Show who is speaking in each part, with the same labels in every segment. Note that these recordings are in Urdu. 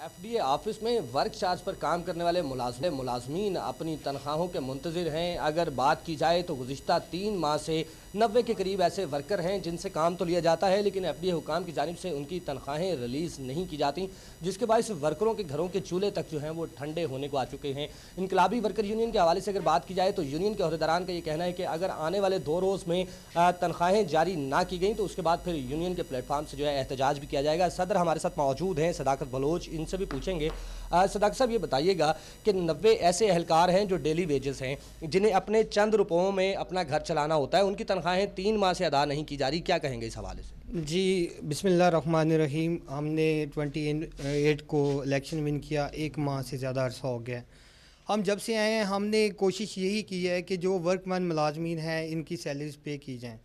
Speaker 1: FDA آفس میں ورک چارج پر کام کرنے والے ملازمین اپنی تنخواہوں کے منتظر ہیں۔ اگر بات کی جائے تو گزشتہ 3 ماہ سے 90 کے قریب ایسے ورکر ہیں جن سے کام تو لیا جاتا ہے، لیکن FDA حکام کی جانب سے ان کی تنخواہیں ریلیز نہیں کی جاتی، جس کے باعث ورکروں کے گھروں کے چولہے تک جو ہیں وہ ٹھنڈے ہونے کو آ چکے ہیں۔ انقلابی ورکر یونین کے حوالے سے اگر بات کی جائے تو یونین کے عہدیداران کا یہ کہنا ہے کہ اگر آنے والے 2 روز میں تنخواہیں جاری نہ کی گئیں تو اس کے بعد پھر یونین کے پلیٹ فارم سے جو ہے احتجاج بھی کیا جائے گا۔ صدر ہمارے ساتھ موجود ہیں صداقت بلوچ، ان سے بھی پوچھیں گے۔ صداقت صاحب یہ بتائیے گا کہ 90 ایسے اہلکار ہیں جو ڈیلی ویجز ہیں، جنہیں اپنے چند روپوں میں اپنا گھر چلانا ہوتا ہے، ان کی تنخواہیں 3 ماہ سے ادا نہیں کی جا رہی، کیا کہیں گے اس حوالے سے؟
Speaker 2: جی بسم اللہ الرحمن الرحیم۔ ہم نے 28 کو الیکشن ون کیا، 1 ماہ سے زیادہ عرصہ ہو گیا۔ ہم جب سے آئے ہیں ہم نے کوشش یہی کی ہے کہ جو ورک مین ملازمین ہیں ان کی سیلریز پے کی جائیں،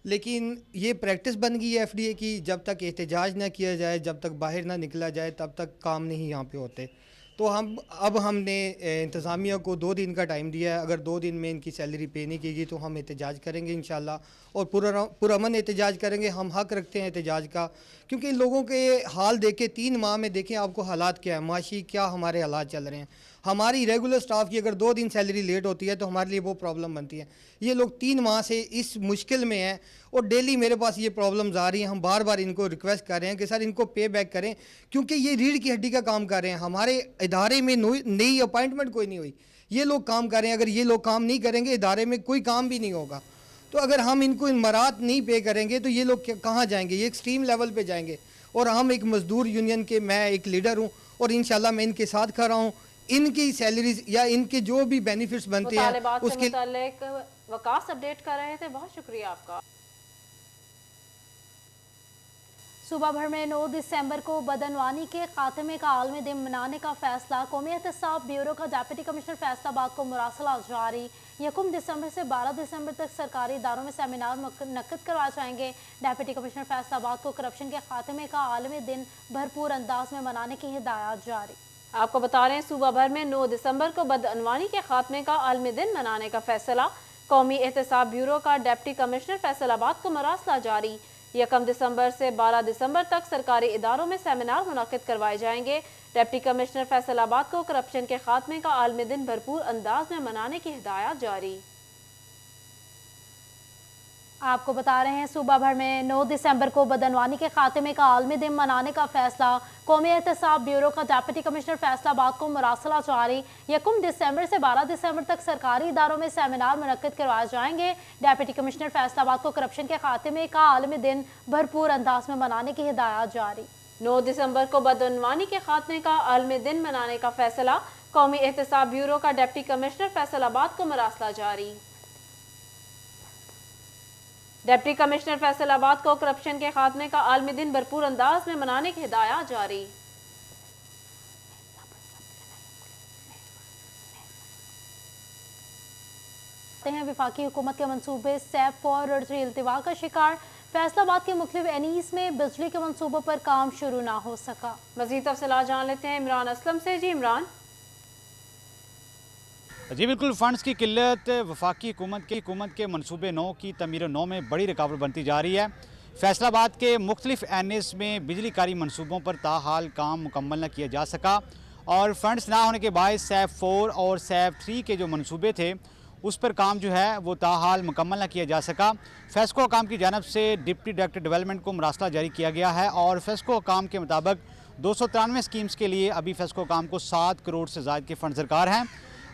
Speaker 2: لیکن یہ پریکٹس بن گئی ہے FDA کی، جب تک احتجاج نہ کیا جائے، جب تک باہر نہ نکلا جائے تب تک کام نہیں یہاں پہ ہوتے۔ تو ہم نے انتظامیہ کو 2 دن کا ٹائم دیا ہے، اگر 2 دن میں ان کی سیلری پے نہیں کی گئی تو ہم احتجاج کریں گے انشاءاللہ، اور پرامن احتجاج کریں گے۔ ہم حق رکھتے ہیں احتجاج کا، کیونکہ ان لوگوں کے حال دیکھیں، 3 ماہ میں دیکھیں آپ کو حالات کیا ہے، معاشی کیا ہمارے حالات چل رہے ہیں۔ ہماری ریگولر سٹاف کی اگر 2 دن سیلری لیٹ ہوتی ہے تو ہمارے لیے وہ پرابلم بنتی ہے۔ یہ لوگ 3 ماہ سے اس مشکل میں ہیں اور ڈیلی میرے پاس یہ پرابلمز آ رہی ہیں۔ ہم بار بار ان کو ریکویسٹ کر رہے ہیں کہ سر ان کو پے بیک کریں، کیونکہ یہ ریڑھ کی ہڈی کا کام کر رہے ہیں۔ ہمارے ادارے میں نئی اپائنٹمنٹ کوئی نہیں ہوئی، یہ لوگ کام کر رہے ہیں۔ اگر یہ لوگ کام نہیں کریں گے ادارے میں کوئی کام بھی نہیں ہوگا۔ تو اگر ہم ان کو انمرات نہیں پے کریں گے تو یہ لوگ کہاں جائیں گے؟ یہ ایکسٹریم لیول پہ جائیں گے۔ اور ہم ایک مزدور یونین کے، میں ایک لیڈر ہوں اور انشاءاللہ میں ان کے ساتھ کھڑا ہوں۔ ان کی سیلریز یا ان کے جو بھی بینیفٹس بنتے ہیں
Speaker 3: اس کے متعلق وقاص اپڈیٹ کر رہے تھے، بہت شکریہ آپ کا۔
Speaker 4: صوبہ بھر میں 9 دسمبر کو بدعنوانی کے خاتمے کا عالمی دن منانے کا فیصلہ، قومی احتساب بیورو کا ڈپٹی کمشنر فیصل آباد کو مراسلہ جاری۔ 1 دسمبر سے 12 دسمبر تک سرکاری اداروں میں سیمینار منعقد کروائے جائیں گے۔ ڈپٹی کمشنر فیصل آباد کو کرپشن کے خاتمے کا عالمی دن بھرپور انداز میں منانے کی ہدایات جاری۔
Speaker 3: آپ کو بتا رہے ہیں صوبہ بھر میں 9 دسمبر کو بدعنوانی کے خاتمے کا عالمی دن منانے کا فیصلہ، قومی احتساب بیورو کا ڈپٹی کمشنر فیصل آباد کو مراسلہ جاری۔ 1 دسمبر سے 12 دسمبر تک سرکاری اداروں میں سیمینار منعقد کروائے جائیں گے۔ ڈپٹی کمشنر فیصل آباد کو کرپشن کے خاتمے کا عالمی دن بھرپور انداز میں منانے کی ہدایات جاری۔
Speaker 4: آپ کو بتا رہے ہیں صوبہ بھر میں 9 دسمبر کو بدعنوانی کے خاتمے کا عالمی دن منانے کا فیصلہ، قومی احتساب بیورو کا ڈپٹی کمشنر فیصل آباد کو مراسلہ جاری۔ 1 دسمبر سے 12 دسمبر تک سرکاری اداروں میں سیمینار منعقد کروائے جائیں گے۔ ڈپٹی کمشنر فیصل آباد کو کرپشن کے خاتمے کا عالمی دن بھرپور انداز میں منانے کی ہدایات جاری۔
Speaker 3: 9 دسمبر کو بدعنوانی کے خاتمے کا عالمی دن منانے کا فیصلہ، قومی احتساب بیورو کا ڈپٹی کمشنر فیصل آباد کو مراسلہ جاری۔ ڈپٹی کمشنر فیصل آباد کو کرپشن کے خاتمے کا عالمی دن بھرپور انداز میں منانے کی ہدایات جاری۔
Speaker 4: وفاقی حکومت کے منصوبے سیف فور ارضی التوا کا شکار، فیصل آباد کے مختلف اینیز میں بجلی کے منصوبوں پر کام شروع نہ ہو سکا۔
Speaker 3: مزید تفصیلات جان لیتے ہیں عمران اسلم سے۔ جی عمران۔
Speaker 5: جی بالکل، فنڈز کی قلت وفاقی حکومت کے منصوبے 9 کی تعمیر 9 میں بڑی رکاوٹ بنتی جا رہی ہے۔ فیصل آباد کے مختلف اینیز میں بجلی کاری منصوبوں پر تاحال کام مکمل نہ کیا جا سکا، اور فنڈز نہ ہونے کے باعث سیف 4 اور سیف 3 کے جو منصوبے تھے اس پر کام جو ہے وہ تاحال مکمل نہ کیا جا سکا۔ فیسکو حکام کی جانب سے ڈپٹی ڈائریکٹر ڈیولپمنٹ کو مراسلہ جاری کیا گیا ہے، اور فیسکو حکام کے مطابق 293 سکیمز کے لیے ابھی فیسکو حکام کو 7 کروڑ سے زائد کے فنڈز درکار ہیں۔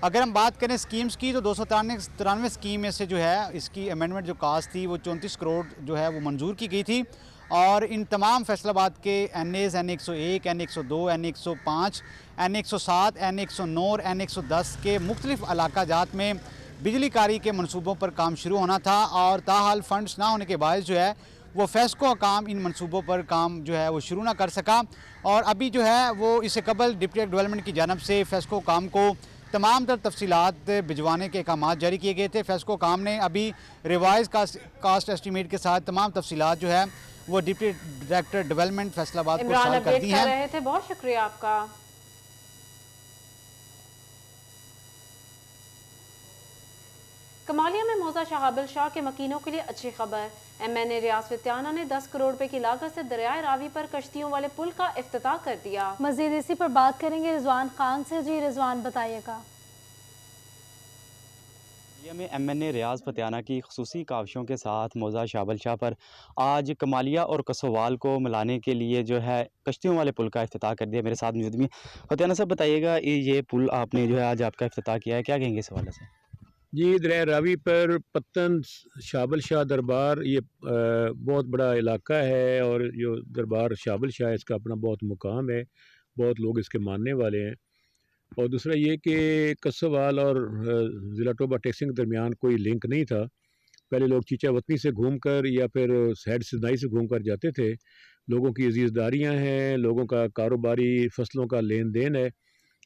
Speaker 5: اگر ہم بات کریں سکیمز کی تو 293 سکیم میں سے جو ہے اس کی امینڈمنٹ جو کاسٹ تھی وہ 34 کروڑ جو ہے وہ منظور کی گئی تھی، اور ان تمام فیصل آباد کے NAs N101 N102 N105 N107 N109 اور N110 کے مختلف علاقہ جات میں بجلی کاری کے منصوبوں پر کام شروع ہونا تھا، اور تاحال فنڈز نہ ہونے کے باعث جو ہے وہ فیسکو حکام ان منصوبوں پر کام جو ہے وہ شروع نہ کر سکا، اور ابھی جو ہے وہ اس سے قبل ڈپٹی ڈیولپمنٹ کی جانب سے فیسکو حکام کو تمام تر تفصیلات بھجوانے کے احکامات جاری کیے گئے تھے۔ فیسکو حکام نے ابھی ریوائز کاسٹ اسٹیمیٹ کے ساتھ تمام تفصیلات جو ہے وہ ڈپٹی ڈائریکٹر ڈیولپمنٹ فیصل آباد کو شامل کر دی ہیں۔
Speaker 3: عمران اپڈیٹ کر رہے تھے، بہت شکریہ آپ کا۔ کمالیہ میں موزہ شہابل شاہ کے مکینوں کے لیے اچھی خبر، MNA ریاض فتیانہ نے 10 کروڑ روپے کی لاگت سے دریائے راوی پر کشتیوں والے پل کا افتتاح کر دیا۔
Speaker 4: مزید اسی پر بات کریں گے رضوان خان سے۔ جی رضوان بتائیے گا۔
Speaker 6: میں MNA ریاض فتیانہ کی خصوصی کاوشوں کے ساتھ موزہ شہابل شاہ پر آج کمالیہ اور کسوال کو ملانے کے لیے جو ہے کشتیوں والے پل کا افتتاح کر دیا۔ میرے ساتھ موجود ہیں فتیانہ صاحب، بتائیے گا یہ پل آپ نے جو ہے آج آپ کا افتتاح کیا ہے، کیا کہیں گے اس حوالے سے؟
Speaker 7: جی، دریائے راوی پر پتن شہابل شاہ دربار یہ بہت بڑا علاقہ ہے، اور جو دربار شہابل شاہ اس کا اپنا بہت مقام ہے، بہت لوگ اس کے ماننے والے ہیں۔ اور دوسرا یہ کہ کسوال اور ضلع ٹوبہ ٹیکسنگ کے درمیان کوئی لنک نہیں تھا۔ پہلے لوگ چیچا وطنی سے گھوم کر یا پھر سیڈ سدائی سے گھوم کر جاتے تھے۔ لوگوں کی عزیزداریاں ہیں، لوگوں کا کاروباری فصلوں کا لین دین ہے۔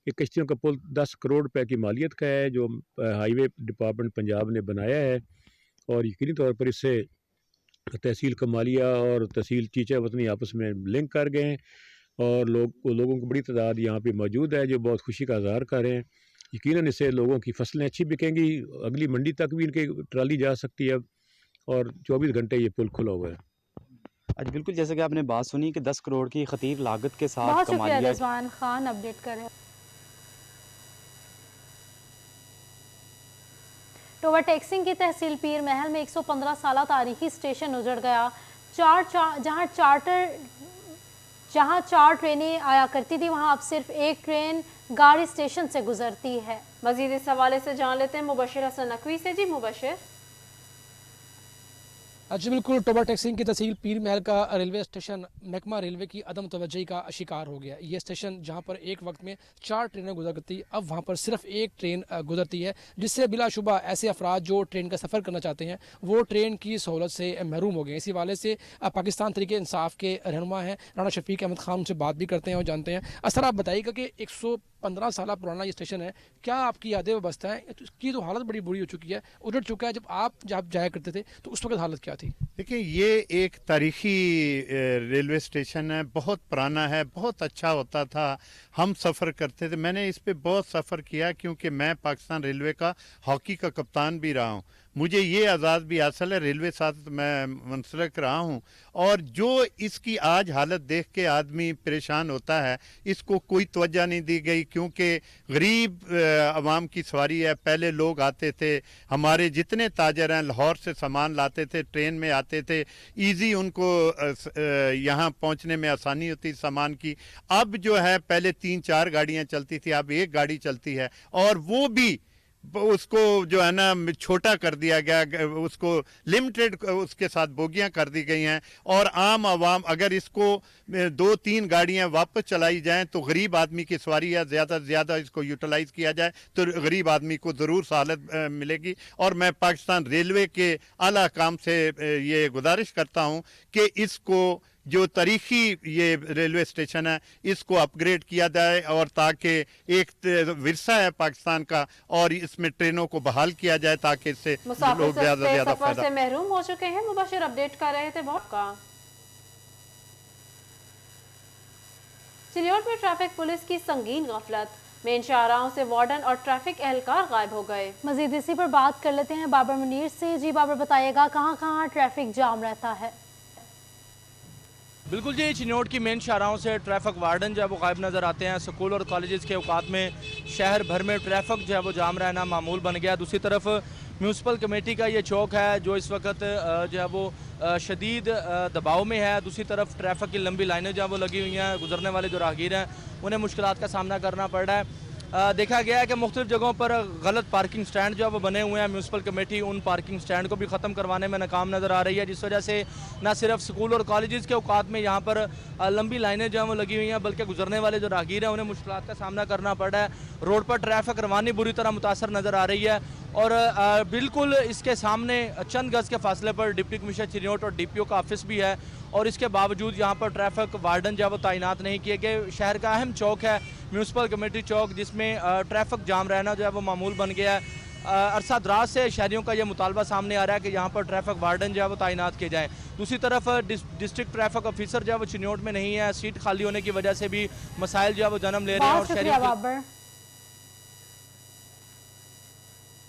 Speaker 7: یہ کشتیوں کا پل 10 کروڑ روپے کی مالیت کا ہے، جو ہائی وے ڈپارٹمنٹ پنجاب نے بنایا ہے، اور یقینی طور پر اس سے تحصیل کمالیہ اور تحصیل چیچا وطنی آپس میں لنک کر گئے ہیں، اور لوگوں کی بڑی تعداد یہاں پہ موجود ہے جو بہت خوشی کا اظہار کر رہے ہیں۔ یقیناً اس سے لوگوں کی فصلیں اچھی بکیں گی، اگلی منڈی تک بھی ان کی ٹرالی جا سکتی ہے، اور 24 گھنٹے یہ پل کھلا ہوا ہے۔
Speaker 6: بالکل، جیسے کہ آپ نے بات سنی کہ 10 کروڑ کی خطیر لاگت کے ساتھ
Speaker 4: بہت شکریہ رضوان خان اپڈیٹ کر رہے ہیں۔ ٹوبہ ٹیکسنگ کی تحصیل پیر محل میں 115 سالہ تاریخی اسٹیشن اجڑ گیا، جہاں 4 ٹرینیں آیا کرتی تھی وہاں اب صرف 1 ٹرین گاڑی اسٹیشن سے گزرتی ہے۔
Speaker 3: مزید اس حوالے سے جان لیتے ہیں مبشر حسن نقوی سے۔ جی مبشر۔
Speaker 8: جی بالکل، ٹوبہ ٹیکسنگ کی تحصیل پیر محل کا ریلوے اسٹیشن محکمہ ریلوے کی عدم توجہی کا شکار ہو گیا۔ یہ اسٹیشن جہاں پر ایک وقت میں 4 ٹرینیں گزرتی، اب وہاں پر صرف 1 ٹرین گزرتی ہے، جس سے بلا شبہ ایسے افراد جو ٹرین کا سفر کرنا چاہتے ہیں وہ ٹرین کی سہولت سے محروم ہو گئے۔ اسی حوالے سے پاکستان تحریک انصاف کے رہنما ہیں رانا شفیق احمد خان، ان سے بات بھی کرتے ہیں اور جانتے ہیں۔ سر آپ بتائیے گا کہ 115 سالہ پرانا یہ اسٹیشن ہے، کیا آپ کی یادیں وابستہ ہیں؟ اس کی تو حالت بڑی بری ہو چکی ہے، اجڑ چکا ہے۔ جب جایا کرتے تھے تو اس وقت حالت کیا تھی؟
Speaker 9: دیکھیں، یہ ایک تاریخی ریلوے اسٹیشن ہے، بہت پرانا ہے، بہت اچھا ہوتا تھا، ہم سفر کرتے تھے۔ میں نے اس پہ بہت سفر کیا کیونکہ میں پاکستان ریلوے کا ہاکی کا کپتان بھی رہا ہوں، مجھے یہ اعزاز بھی حاصل ہے، ریلوے ساتھ میں منسلک رہا ہوں، اور جو اس کی آج حالت دیکھ کے آدمی پریشان ہوتا ہے، اس کو کوئی توجہ نہیں دی گئی کیونکہ غریب عوام کی سواری ہے۔ پہلے لوگ آتے تھے، ہمارے جتنے تاجر ہیں لاہور سے سامان لاتے تھے، ٹرین میں آتے تھے، ایزی ان کو یہاں پہنچنے میں آسانی ہوتی سامان کی۔ اب جو ہے پہلے 3-4 گاڑیاں چلتی تھی، اب 1 گاڑی چلتی ہے، اور وہ بھی اس کو جو ہے نا چھوٹا کر دیا گیا، اس کو لمیٹڈ اس کے ساتھ بوگیاں کر دی گئی ہیں، اور عام عوام اگر اس کو 2-3 گاڑیاں واپس چلائی جائیں تو غریب آدمی کی سواری ہے، زیادہ سے زیادہ اس کو یوٹیلائز کیا جائے تو غریب آدمی کو ضرور سہولت ملے گی۔ اور میں پاکستان ریلوے کے اعلیٰ حکام سے یہ گزارش کرتا ہوں کہ اس کو جو تاریخی یہ ریلوے اسٹیشن ہے اس کو اپ گریڈ کیا جائے، اور تاکہ ایک ورثہ ہے پاکستان کا، اور اس میں ٹرینوں کو بحال کیا جائے تاکہ اس سے لوگ زیادہ سے زیادہ
Speaker 3: سفر سے محروم ہو چکے ہیں۔ مبشر اپڈیٹ کر رہے تھے بہت کا۔ چلیوٹ میں ٹریفک پولیس کی سنگین غفلت، مین شاہراہوں سے وارڈن اور ٹریفک اہلکار غائب ہو گئے۔
Speaker 4: مزید اسی پر بات کر لیتے ہیں بابر منیر سے۔ جی بابر بتائیے گا کہاں کہاں ٹریفک جام رہتا ہے؟
Speaker 10: بالکل جی، چنیوٹ کی مین شاہراہوں سے ٹریفک وارڈن جو ہے وہ غائب نظر آتے ہیں۔ سکول اور کالجز کے اوقات میں شہر بھر میں ٹریفک جو ہے وہ جام رہنا معمول بن گیا۔ دوسری طرف میونسپل کمیٹی کا یہ چوک ہے جو اس وقت جو ہے وہ شدید دباؤ میں ہے۔ دوسری طرف ٹریفک کی لمبی لائنیں جو ہے وہ لگی ہوئی ہیں، گزرنے والے جو راہگیر ہیں انہیں مشکلات کا سامنا کرنا پڑ رہا ہے۔ دیکھا گیا ہے کہ مختلف جگہوں پر غلط پارکنگ سٹینڈ جو ہے وہ بنے ہوئے ہیں۔ میونسپل کمیٹی ان پارکنگ سٹینڈ کو بھی ختم کروانے میں ناکام نظر آ رہی ہے، جس وجہ سے نہ صرف سکول اور کالجز کے اوقات میں یہاں پر لمبی لائنیں جو ہیں وہ لگی ہوئی ہیں، بلکہ گزرنے والے جو راہگیر ہیں انہیں مشکلات کا سامنا کرنا پڑ رہا ہے۔ روڈ پر ٹریفک روانی بری طرح متاثر نظر آ رہی ہے، اور بالکل اس کے سامنے چند گز کے فاصلے پر ڈپٹی کمشنر چنیوٹ اور DPO کا آفس بھی ہے، اور اس کے باوجود یہاں پر ٹریفک وارڈن جو ہے وہ تعینات نہیں کیے گئے۔ شہر کا اہم چوک ہے میونسپل کمیٹی چوک، جس میں ٹریفک جام رہنا جو ہے وہ معمول بن گیا ہے۔ عرصہ دراز سے شہریوں کا یہ مطالبہ سامنے آ رہا ہے کہ یہاں پر ٹریفک وارڈن جو ہے وہ تعینات کیے جائیں۔ دوسری طرف ڈسٹرکٹ ٹریفک آفیسر جو ہے وہ چنیوٹ میں نہیں ہے، سیٹ خالی ہونے کی وجہ سے بھی مسائل جو ہے وہ جنم لے رہے ہیں، اور شہریوں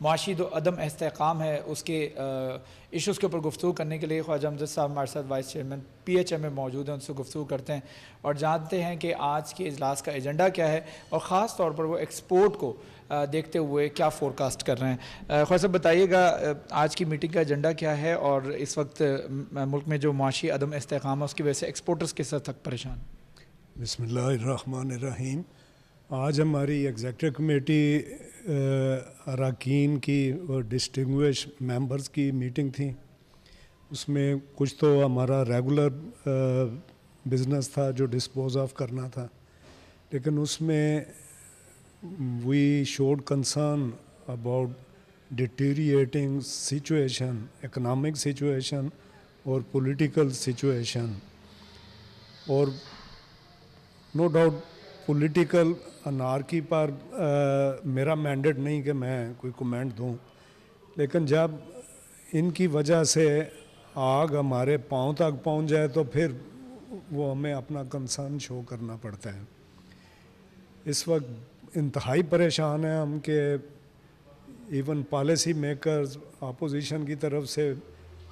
Speaker 11: معاشی جو عدم استحکام ہے اس کے ایشوز کے اوپر گفتگو کرنے کے لیے خواجہ امجد صاحب ہمارے ساتھ وائس چیئرمین PHM میں موجود ہیں، ان سے گفتگو کرتے ہیں اور جانتے ہیں کہ آج کے اجلاس کا ایجنڈا کیا ہے اور خاص طور پر وہ ایکسپورٹ کو دیکھتے ہوئے کیا فورکاسٹ کر رہے ہیں۔ خواجہ صاحب بتائیے گا آج کی میٹنگ کا ایجنڈا کیا ہے اور اس وقت ملک میں جو معاشی عدم استحکام ہے اس کی وجہ سے ایکسپورٹرز کس حد تک پریشان؟
Speaker 12: بسم اللہ الرحمن الرحیم۔ آج ہماری ایگزیکٹو کمیٹی اراکین کی اور ڈسٹنگوش ممبرز کی میٹنگ تھی، اس میں کچھ تو ہمارا ریگولر بزنس تھا جو ڈسپوز آف کرنا تھا، لیکن اس میں we should concern about deteriorating situation, economic situation اور پولیٹیکل سچویشن، اور نو ڈاؤٹ پولیٹیکل انارکی پر میرا مینڈیٹ نہیں کہ میں کوئی کومنٹ دوں، لیکن جب ان کی وجہ سے آگ ہمارے پاؤں تک پہنچ جائے تو پھر وہ ہمیں اپنا کنسرن شو کرنا پڑتا ہے۔ اس وقت انتہائی پریشان ہیں ہم کہ ایون پالیسی میکرز اپوزیشن کی طرف سے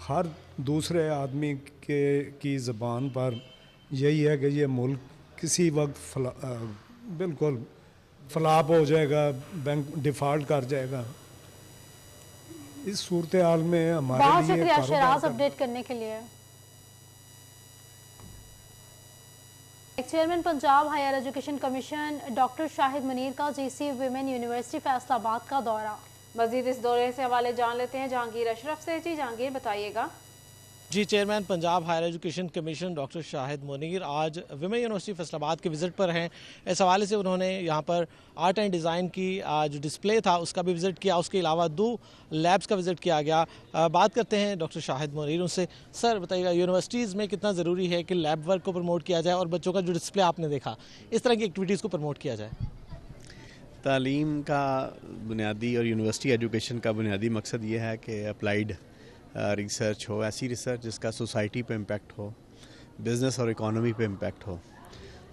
Speaker 12: ہر دوسرے آدمی کی زبان پر یہی ہے کہ یہ ملک کسی وقت بالکل فلاپ ہو جائے گا، بینک ڈیفالٹ کر جائے گا۔ اس صورتحال میں ہمارے لیے
Speaker 4: بہت شکریہ شیراز اپڈیٹ کرنے کے لیے۔ Chairman Punjab higher education commission doctor Shahid Munir کا GC ویمن یونیورسٹی فیصل آباد کا دورہ۔
Speaker 3: مزید اس دورے سے حوالے جان لیتے ہیں جہانگیر اشرف سے۔ جی جہانگیر بتائیے گا۔
Speaker 13: جی chairman Punjab higher education commission doctor Shahid Munir آج ویمن یونیورسٹی فیصل آباد کے وزٹ پر ہیں۔ اس حوالے سے انہوں نے یہاں پر آرٹ اینڈ ڈیزائن کی جو ڈسپلے تھا اس کا بھی وزٹ کیا، اس کے علاوہ 2 لیبس کا وزٹ کیا گیا۔ بات کرتے ہیں ڈاکٹر شاہد منیر ان سے۔ سر بتائیے گا یونیورسٹیز میں کتنا ضروری ہے کہ لیب ورک کو پروموٹ کیا جائے اور بچوں کا جو ڈسپلے آپ نے دیکھا اس طرح کی ایکٹیویٹیز کو پروموٹ کیا جائے؟
Speaker 14: تعلیم کا بنیادی اور یونیورسٹی ایجوکیشن کا بنیادی مقصد یہ ہے کہ اپلائیڈ ریسرچ ہو، ایسی ریسرچ جس کا سوسائٹی پہ امپیکٹ ہو، بزنس اور اکانومی پہ امپیکٹ ہو۔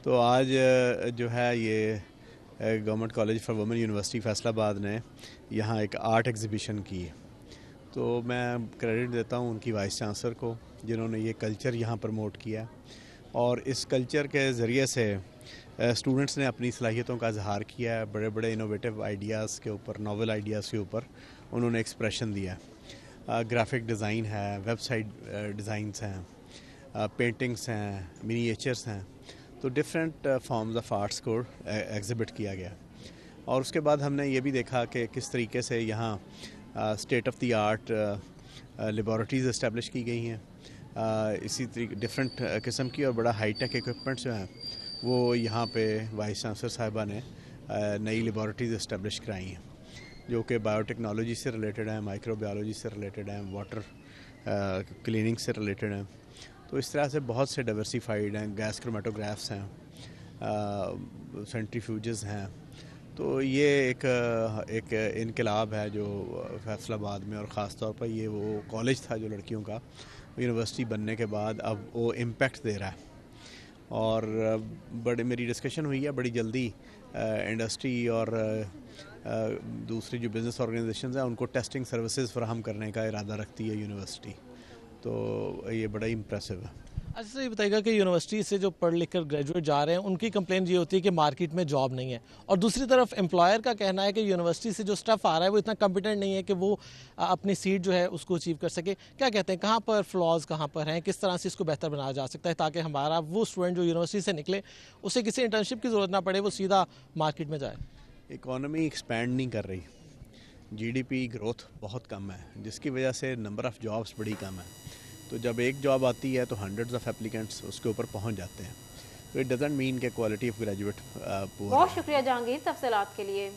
Speaker 14: تو آج جو ہے یہ Government College for Women University Faisalabad نے یہاں ایک آرٹ ایگزیبیشن کی، تو میں کریڈٹ دیتا ہوں ان کی وائس چانسلر کو جنہوں نے یہ کلچر یہاں پروموٹ کیا، اور اس کلچر کے ذریعے سے اسٹوڈنٹس نے اپنی صلاحیتوں کا اظہار کیا ہے، بڑے بڑے انوویٹیو آئیڈیاز کے اوپر، ناول آئیڈیاز کے اوپر انہوں نے ایکسپریشن دیا۔ گرافک ڈیزائن ہے، ویب سائٹ ڈیزائنس ہیں، پینٹنگس ہیں، منییچرس ہیں، تو ڈفرینٹ فارمز آف آرٹس کو ایگزیبٹ کیا گیا۔ اور اس کے بعد ہم نے یہ بھی دیکھا کہ کس طریقے سے یہاں state of the art laboratories establish کی گئی ہیں، اسی طریقے ڈفرینٹ قسم کی اور بڑا ہائی ٹیک ایکوپمنٹس جو ہیں وہ یہاں پہ وائس چانسلر صاحبہ نے نئی لیبارٹریز اسٹیبلش کرائی ہیں جو کہ بایو ٹیکنالوجی سے ریلیٹڈ ہیں، مائکرو بایولوجی سے ریلیٹڈ ہیں، واٹر کلیننگ سے ریلیٹڈ ہیں۔ تو اس طرح سے بہت سے ڈائیورسیفائیڈ ہیں، گیس کرومیٹوگرافس ہیں، سینٹریفیوجز ہیں۔ تو یہ ایک انقلاب ہے جو فیصل آباد میں، اور خاص طور پر یہ وہ کالج تھا جو لڑکیوں کا یونیورسٹی بننے کے بعد اب وہ امپیکٹ دے رہا ہے۔ اور میری ڈسکشن ہوئی ہے بڑی جلدی انڈسٹری اور دوسری جو بزنس آرگنائزیشنز ہیں ان کو ٹیسٹنگ سروسز فراہم کرنے کا ارادہ رکھتی ہے یونیورسٹی، تو یہ بڑا ہی امپریسو ہے۔
Speaker 13: اچھا یہ بتائیے گا کہ یونیورسٹی سے جو پڑھ لکھ کر گریجویٹ جا رہے ہیں ان کی کمپلین یہ ہوتی ہے کہ مارکیٹ میں جاب نہیں ہے، اور دوسری طرف امپلائر کا کہنا ہے کہ یونیورسٹی سے جو اسٹاف آ رہا ہے وہ اتنا کمپیٹنٹ نہیں ہے کہ وہ اپنی سیٹ جو ہے اس کو اچیو کر سکے۔ کیا کہتے ہیں کہاں پر فلاز کہاں پر ہیں، کس طرح سے اس کو بہتر بنایا جا سکتا ہے تاکہ ہمارا وہ اسٹوڈنٹ جو یونیورسٹی سے نکلے اسے کسی انٹرنشپ کی ضرورت نہ پڑے، وہ سیدھا مارکیٹ میں جائے؟
Speaker 14: اکانومی ایکسپینڈ نہیں کر رہی، GDP گروتھ بہت کم ہے جس کی وجہ سے نمبر آف جابس بڑی کم ہے۔ تو جب ایک جاب آتی ہے تو ہنڈریڈز آف اپلیکنٹس اس کے اوپر پہنچ جاتے ہیں، تو اٹ ڈزنٹ مین کہ کوالٹی آف گریجویٹ پور۔
Speaker 3: بہت شکریہ جہانگیر تفصیلات کے لیے۔